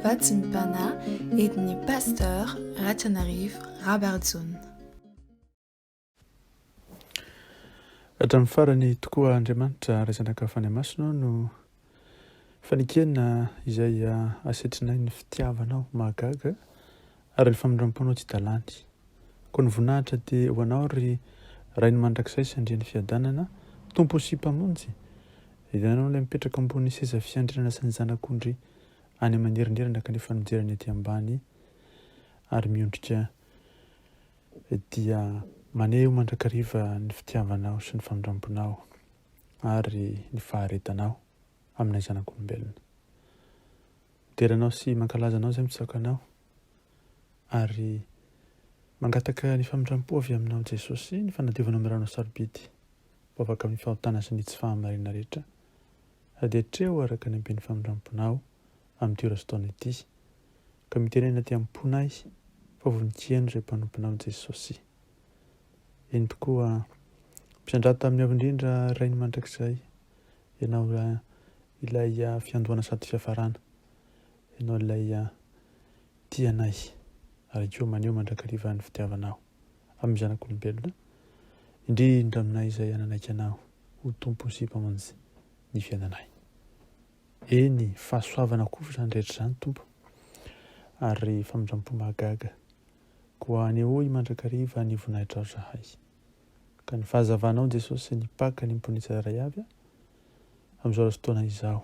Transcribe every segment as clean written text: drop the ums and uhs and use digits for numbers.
Vatsim-pana entin'i Pasteur RATIANARIVO Rabarijaona. Hatramin'ny farany tokoa Andriamanitra raisana fany masina no fanikena izay asetrinay ny fitiavanao mahagaga ary ny famindram-ponao tsy dalany. Koa ny voninahitra dia ho anao ry rainy mandrakizay sy andrian'ny fiadanana tompo sy mpamonjy. Ianao ilay mipetraka ambony seza fiandrinana sy ny zanak'ondry any amanerinderana kanefa mijerany aty ambany ary miondrika dia maneho mandrakariva ny fitiavanao sy ny famindramponao ary ny faharetanao amin'ny zanak'olombelona. Deranao sy mankalazanao izay mitsakanao ary mangataka ny famindrampo avy aminao Jesosy, ny fanadiovanao miranao sarobidy mba afaka amin'ny fahotana sy ny tsy fahamarina rehetra dia treo araka ny amben'ny famindramponao amin'ny tiora sy taona ity ka mitenena ty am-ponay fa voninkieno izay mpanomponao Jesosy. Eny tokoa mpisandrata amin'ny avindrindra rainy mandrakizay ianao ilay fiandohana sady fiafarana, ianao ilay tianay ary koa maneho mandrakariva ny fitiavanao amin'ny zanak'olombelona indrindra aminay izay ananaiky anao ho tompo sy mpamonjy ny fiainanay. Eny fahasoavana koa izany rehetra izany tompo ary famindrampo mahagaga koa aneho mandrakariva ny voninahitra ao zahay ka ny fahazavanao Jesosy ny paka ny mpony tsirairay avy amin'izao fotoana izao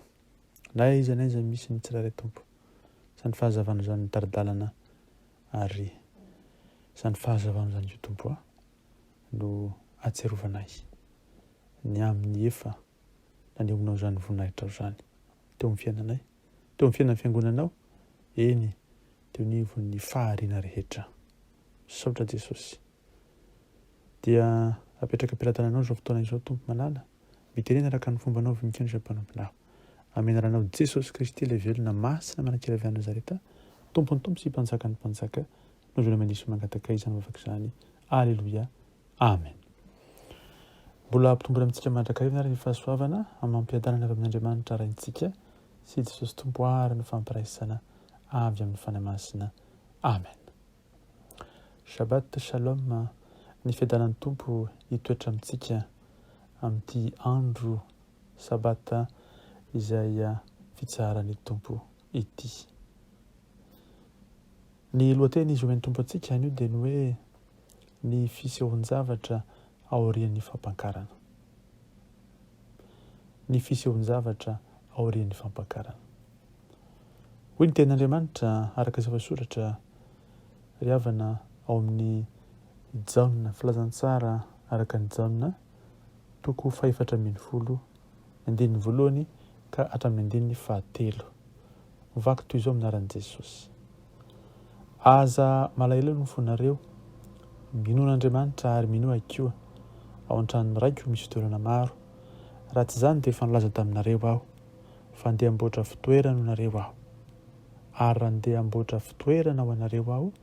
na iza misy ny tsirairay tompo izany fahazavana izany daradalana ary izany fahazavana izany io tompo no atserovanay ny amin'ny efa nanehoanao izany voninahitra ao izany teo amin'ny fiainanay, teo amin'ny fiainan'ny fiangonanao, eny teo ny fahariana rehetra. Saotra Jesosy dia apetraka ampilatananao izao fotoana izao tompo malala mitenena araka ny fombanao voninkaino izay mpanomponao amenaranao Jesosy Kristy ilay velona masina manankiravy Nazareta tompony tompo sy mpanjaka ny mpanjaka no zona manisy mangataka izany mavaka izany. Alleluia, amen. Mbola ampitombona amintsika mandrakariva ary ny fahasoavana amin'ny mampiadanana avy amin'Andriamanitra raintsika sy Jesosy tompo ary ny fampiraisana avy amin'ny fanahy masina, amen. Shabbat shalom. Ny fiadanan'ny tompo hitoetra amintsika amin'ity andro sabata izay fitsaharan'ny tompo ity. Ny lohateny izy omen'ny tompo antsika anio dia ny hoe ny fisehoan-javatra aorian'ny fampakarana. Ny fisehoan-javatra aorian'ny fampakarana. Hoy ny tenin'Andriamanitra araka izay voasoratra ry havana ao amin'ny Ziona, filazantsara araka ny Ziona toko 4:10 andininy voalohany ka hatramin'ny andininy 9. Vaky toy izao aminaran'i Jesosy. Aza malahelo no fonareo minoana Andriamanitra ary minoa koa ao an-trano raiko misy toerana maro. Raha tsy izany dia efa nilaza taminareo aho fa andeha amboatra fitoerana ho nareo aho. Ary raha andeha amboatra fitoerana ho anareo aho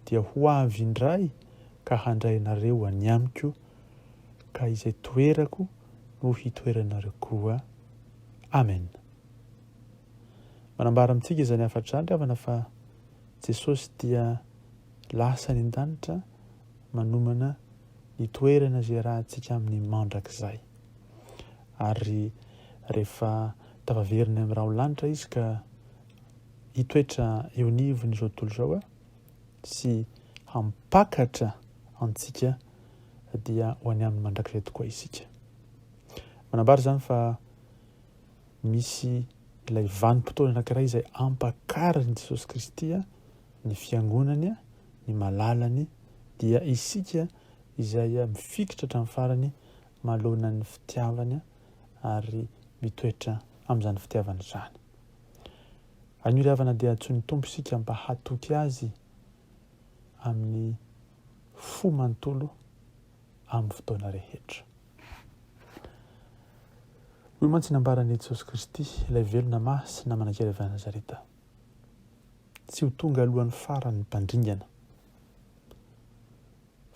dia ho avy indray ka handray nareo any amiko ka izay toerako no hitoeranareo koa. Amen. Manambara amintsika izany Hafatra andry havana fa Jesosy dia lasa ny an-danitra manomana ny toerana izay rahantsika amin'ny mandrakizay. Ary rehefa tavaverina amin'ny raha ho lanitra izy ka hitoetra eo anivony izao tontolo izao sy hampakatra antsika dia ho any amin'ny mandrakizay tokoa isika. Manambara izany fa misy ilay vanim-potoana anankiray izay ampakarany Jesosy Kristy ny fiangonany, ny malalany dia isika izay mifikitra hatramin'ny farany manoloana ny fitiavany ary mitoetra amin'izany fitiavana izany. Anio ry havana dia antsoin'ny tompo isika mba hatoky azy amin'ny fo manontolo amin'ny fotoana rehetra. Hoy mantsy nambaran'i Jesosy Kristy ilay velona masina manankiravy Nazareta. Tsy ho tonga alohan'ny farany mpandringana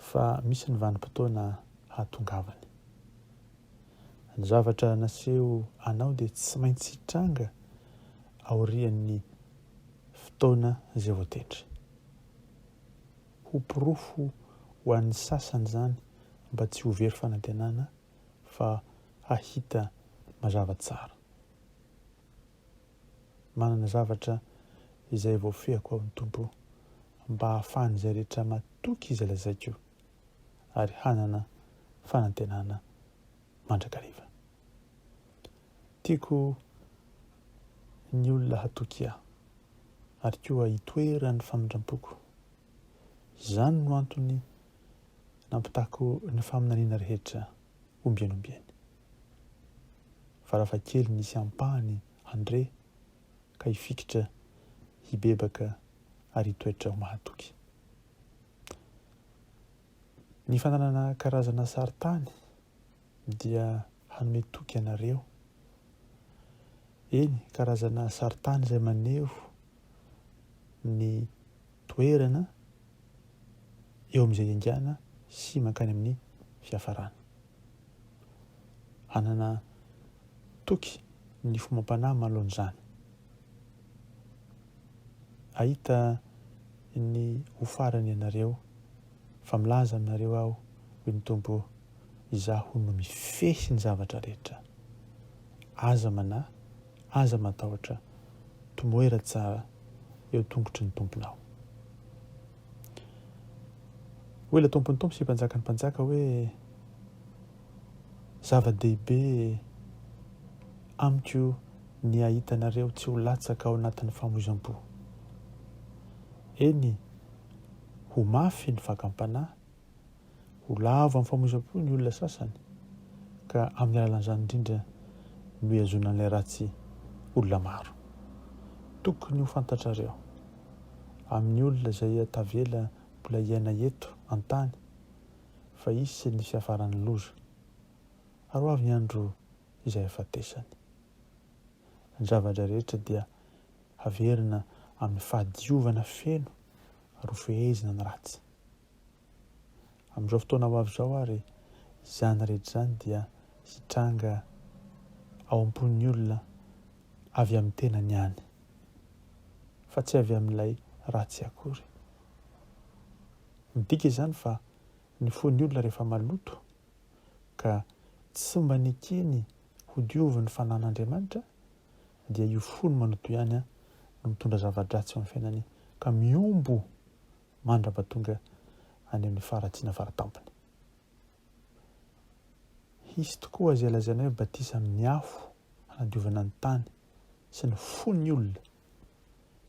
fa misy ny vanim-potoana hahatongavany. Ny zavatra naseho anao dia tsy maintsy hitranga aorian'ny fotoana izay voatendry. Ho pirofo ho an'ny sasany zany mba tsy ho very fanantenana fa hahita mazava tsara. Manana zavatra izay voafehako ao ny Tompo mba hahafahan'izay rehetra matoky izay lazaiko ary hanana fanantenana mandrakariva. Tiako ny olona hatoky ahy ary koa hitoeran'ny famindram-poko. Izany no antony nampitako ny faminaniana rehetra ombianombiany. Varavakely nisy ampahany andre ka hifikitra, hibebaka ary hitoetra ho mahatoky. Ny fananana karazana saritany dia hanome toky ianareo. Eny, karazana saritany izay maneho ny toerana eo amin'izay aingana sy mankany amin'ny fiafarana. Hanana toky ny fomam-panahy manoloan'izany. Ahita ny ho farany ianareo fa milaza aminareo aho hoy ny Tompo, izaho no mifehy ny zavatra rehetra. Aza manahy, aza matahotra, tomoera tsara eo tongotry ny tomponao. Hoe ilay tompony tompo sy mpanjaka ny mpanjaka hoe zava-dehibe amiko ny ahitanareo tsy ho latsaka ao anatin'ny famoizam-po. Eny, ho mafy ny fakam-panahy, ho lavo amin'ny famoizam-po ny olona sasany, ka amin'ny alalan'izany indrindra no hiazonan'ilay ratsy olona maro. Tokony ho fantatrareo amin'ny olona izay tavela mbola iaina eto an-tany fa isy ny fiafaran'ny loza ary ho avy ny andro izay hafatesany. Ny zavatra rehetra dia haverina amin'ny fahadiovana feno ary ho fehezina ny ratsy. Amin'izao fotoana ho avy izao ary izany rehetra izany dia hitranga ao am-pon'ny olona avy amin'ny tenany ihany fa tsy avy amin'ilay ratsy akory. Midika izany fa ny fon'ny olona rehefa maloto ka tsy mba nikeny ho diovy ny fanan'Andriamanitra dia io fony manoto ihany no mitondra zava-dratsy ao amin'ny fiainany ka miombo mandra-pahatonga any amin'ny faratsiana faratampony. Hisy tokoa izay lazaina hoe batisa amin'ny afo hanadiovana ny tany sy ny fon'ny olona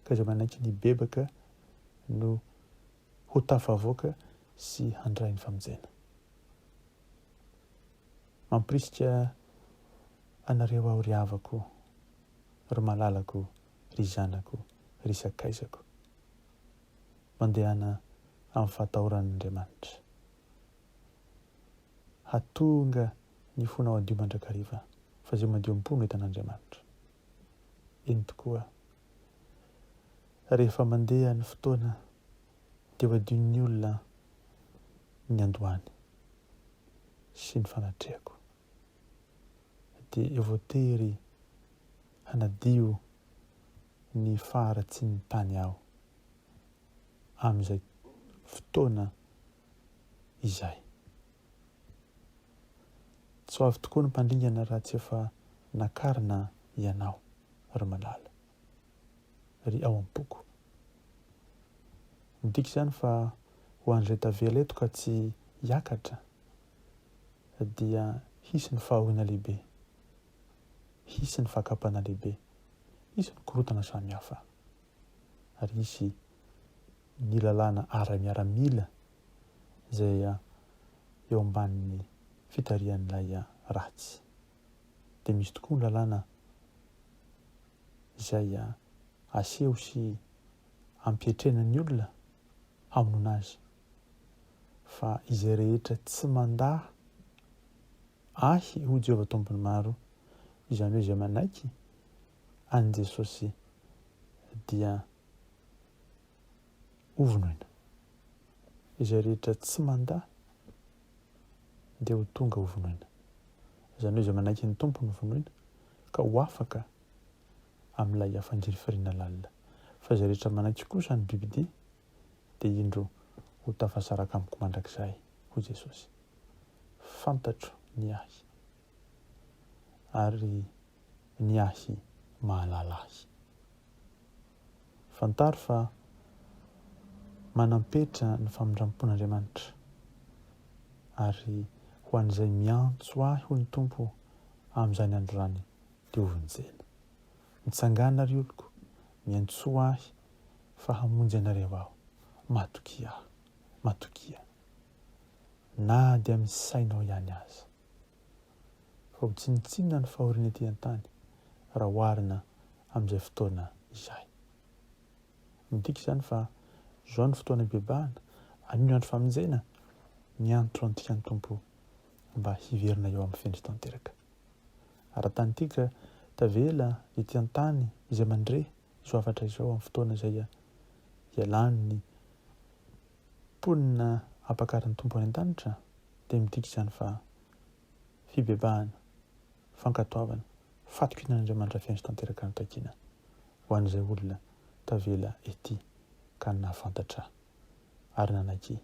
ka izay manaiky ny bebaka no ho tafavoaka sy handray ny famonjena. Mampirisika anareo aho ry havako, ry malalako, ry zanako, ry sakaizako, mandehana amin'ny fahatahoran'Andriamanitra. Hatonga ny fonao adio mandrakariva fa izay madio am-po no hitan'Andriamanitra. Eny tokoa, rehefa mandeha ny fotoana dia ho adion'ny olona ny andohany sy ny fanatrehako. Dia voatery hanadio ny faharatsy ny tany aho amin'izay fotoana izay. Tsy ho avy tokoa ny mpandringana raha tsy efa nakarina ianao ry malala, ry ao am-poko. Midika izany fa ho an'izay tavela eto ka tsy hiakatra dia hisy ny fahahoina lehibe, hisy ny fakapana lehibe, hisy ny korotana samihafa ary hisy ny lalàna ara-miaramila izay eo ambanin'ny fitarihan'ilay ratsy. Dia misy tokoa ny lalàna izay aseho sy ampietrenany olona hamonoana azy fa izay rehetra tsy mandahy ahy ho Jehovah tompony maro, izany hoe izay manaiky an' Jesosy dia hovonoina. Izay rehetra tsy mandahy dia ho tonga hovonoina. Izany hoe izay manaiky ny tompony hovonoina ka ho afaka amin'ilay afangirifirina lalina. fa zay rehetra manaiky kosa ny bibidia dia indro ho tafasaraka amiko mandrakizay hoy Jesosy. Fantatro ny ahy ary ny ahy mahalala ahy. Fantaro fa manampetra ny famindrampon'Andriamanitra ary ho an'izay miantso ahy ho ny Tompo amin'izany andro rany dia ho vonjena. Mitsangana ry oloko, miantso ahy fa hamonjy anareo aho. Matokia, matokia. Na dia amin'ny sainao ihany aza. Fa ho tsinitsinina ny fahoriana ety an-tany raha oharina amin'izay fotoana izay. Midika izany fa izao ny fotoana ibebahana, anio andro famonjena, miantso antsika ny Tompo mba hiverina eo amin'ny fendry tanteraka. Ara-tanytika tavela ety an-tany izay mandre izao hafatra izao amin'ny fotoana izay ialany ny mponina hampakaran'ny Tompo any an-danitra, dia midika izany fa fibebahana, fankatoavana, fatokinan'Andriamanitra fendry tanteraka ny takiana ho an'izay olona tavela ety ka nahafantatra ary nanaiky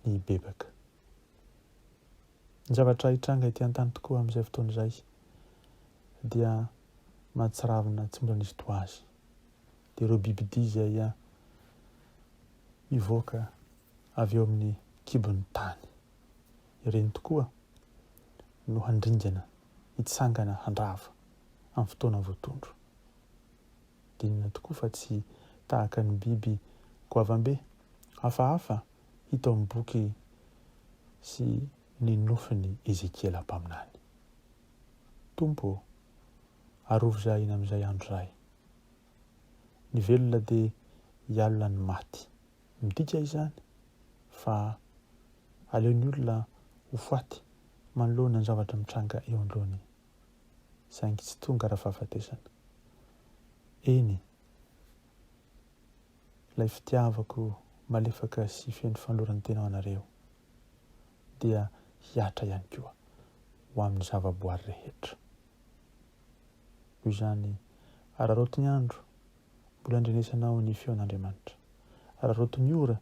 ny bebaka. Ny zavatra hitranga ety an-tany tokoa amin'izay fotoana izay dia mahatsiravina tsy mbola nisy toazy. Dia ireo bibidia izay mivoaka avy eo amin'ny kibon'ny tany, ireny tokoa no handringana hitsangana handrava amin'ny fotoana voatondro. Dinina tokoa fa tsy tahaka ny biby goavambe hafahafa hita ao amin'ny boky sy ny nofiny Ezekiela mpaminany. Tompo, arovo zahay iny amin'izay andro izay. Ny velona dia hialona ny maty. Midika izany fa aleon'ny olona ho faty manoloana ny zavatra mitranga eo anoloany, saingy tsy tonga raha fahafatesana. Eny, ilay fitiavako malefaka sy feno fanolorany tena ho anareo dia hiatra ihany koa ho amin'ny zavaboary rehetra. Hoy izany, araroto ny andro mbola andrenesanao ny feon'Andriamanitra. Araroto ny ora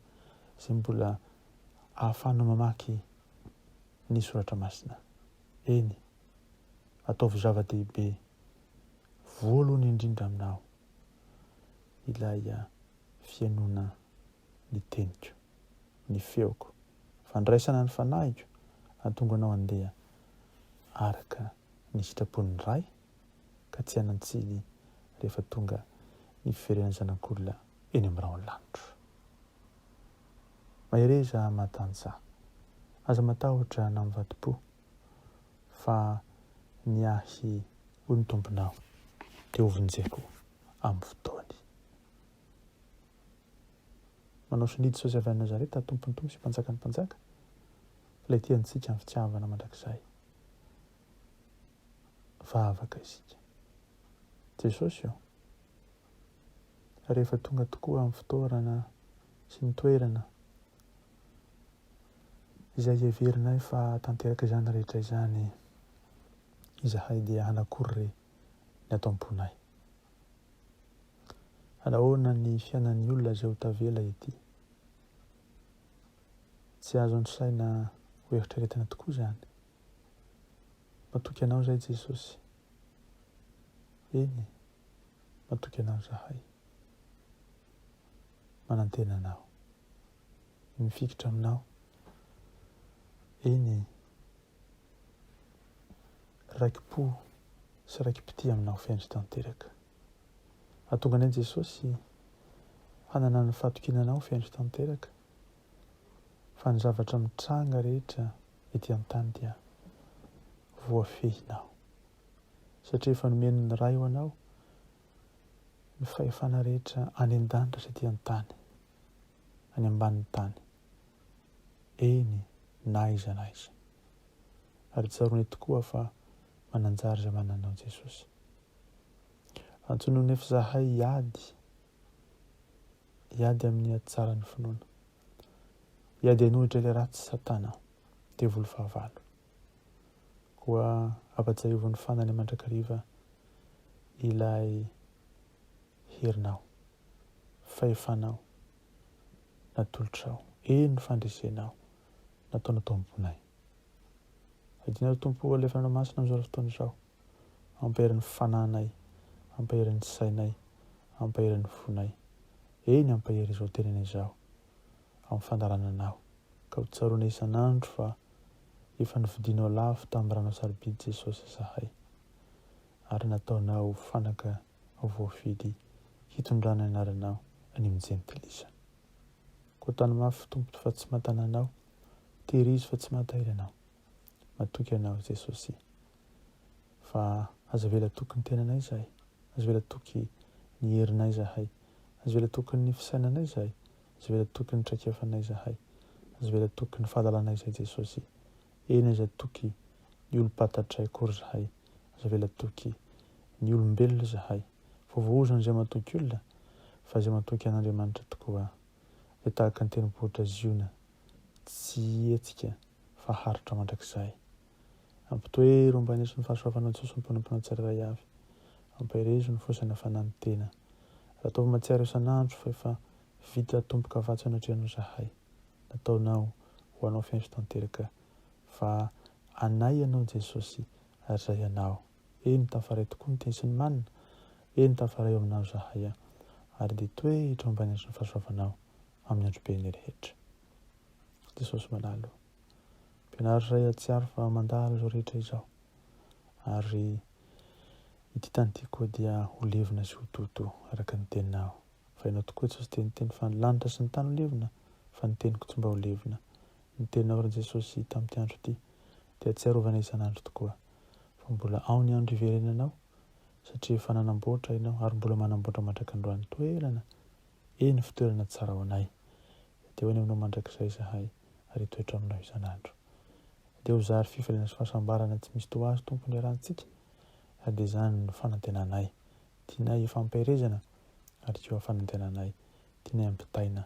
izay mbola ahafahanao mamaky ny soratra masina. Eny, ataovy zava-dehibe voalohany indrindra aminao ilay fiainona ny teniko, ny feoko, fandraisana ny fanahiko, hahatonga anao handeha araka ny sitrapon'ny ray ka tsy hanan-tsiny rehefa tonga ny fiverenany zanak'olona eny amin'ny raon'ny lanitro. Mahereza mahatansah, aza matahotra na mivadi-po fa ny ahy ho ny tomponao dia ho vonjeko amin'ny fotoany. Manao sonidy Jesosy avy any Nazareta, tompony tompo sy mpanjaka ny mpanjaka, ilay tiantsika amin'ny fitiavana mandrakizay. Vavaka isika. Jesosy io, rehefa tonga tokoa amin'ny fotoana sy ny toerana izay heverinay fa tanteraka izany rehetra izany, izahay dia hanakory ny ato am-ponay. Anahoana ny fiainan'ny olona izay ho tavela ety? Tsy azo an-tsaina ho eritreretana tokoa izany. Matoky anao izay Jesosy. Eny, matoky anao izahay. Manantena anao, mifikitra aminao. Eny, raiki-po sy raiki-pity aminao fendry tanteraka. Hahatonga anay Jesosy hanana ny fahatokinanao fendry tanteraka, fa ny zavatra mitranga rehetra ety an-tany dia voafehinao, satria efa nomeny ny ray ho anao ny fahefana rehetra any an-danitra sy ety an-tany, any ambanin'ny tany. Eny, na iza na iza. Ary tsaroana tokoa fa mananjary izay mananao Jesosy. Antsoinao nefa izahay hiady amin'ny atsara ny finoana. Hiady hanohitra ilay ratsy Satana, dia volo fahavalo. Koa ampatsahivon'ny fanany mandrakariva ilay herinao fahefanao natolotrao, eny ny fandresenao nataona tomponay. Adinao tompo alefanao masina amin'izao fotoana izao, ampaheran'ny fananay, ampaheran'ny sainay, ampaheran'ny fonay, eny ampahery izao tenenay izao amin'ny fandarananao, ka ho tsaroana isan'andro fa efa nividinao lafo tamin'ny ranao sarobidy Jesosy zahay, ary nataonao fanaka voafidy hitondrana anaranao any amin'ny jentilisa. Koa tany mafy tompo fa tsy mahatananao, terizy fa tsy mahatahiry anao, matoky anao Jesosy, fa aza vela toky ny tenanay zahay, aza vela toky ny herinay zahay, aza vela toky ny fisainanay zahay, aza vela toky ny traikefanay zahay, aza vela toky ny fahadalanay zahay Jesosy, eny aza toky ny olo-patatray akory zahay, aza vela toky ny olombelona zahay, voavoazana izay matoky olona, fa izay matoky an'Andriamanitra tokoa, dia tahaka ny tenibohitra Ziona, tsy hetsika fa haritra mandrakizay. Ampitoero mbanesy ny fahasoavanao Jesosy mponamponao tsirairay avy, ampaherezo ny fosana fanany tena, ataovy matsiaro isan'andro fa efa vita tompoka vatsy anatrehanao zahay, nataonao ho anao fiainso tanteraka, fa anay ianao Jesosy ary zay ianao, eny tafaray tokoa ny teny sy ny manina, eny tafaray eo aminao zahay, ary dia toetra mbanesy ny fahasoavanao amin'ny andro be ny rehetra. Jesosy manalo, mpianary iray atsiaro fa mandalo izao rehetra izao, ary ity tany ity koa dia ho levina sy ho toto araka ny teninao, fa ianao tokoa Jesosy dia niteny fa ny lanitra sy ny tany ho levina, fa ny teniko tsy mba ho levina. Ny teninao ry Jesosy tamin'ity andro ity dia atsiarovana isan'andro tokoa, fa mbola ao ny andro iverenanao, satria efa nanamboatra ianao ary mbola manamboatra mandrakandroany toerana, eny fitoerana tsara ho anay, dia ho any aminao mandrakizay zahay ary toetra aminao isan'andro. Dia ho zary fifaliana sy fahasambarana tsy misy toazy tompony iarahantsika, ary dia izany ny fanantenanay, tianay ifampiherezana ary tsy ho fanantenanay, tianay ampitaina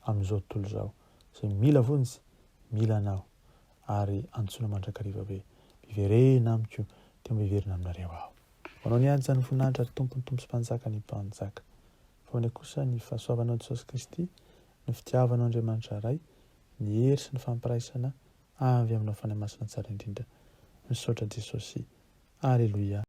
amin'izao tontolo izao, izay mila vonjy, mila anao, ary antsoina mandrakariva hoe miverena amiko dia miverena aminareo aho. Manao ny ady izany voninahitra ary tompony tompo sy mpanjaka ny mpanjaka, fa ny kosa ny fahasoavanao Jesosy Kristy, ny fitiavanao Andriamanitra iray, ny hery sy ny fampiraisana avy aminao fanahy masina tsara indrindra. Misaotra Jesosy. Aleluia.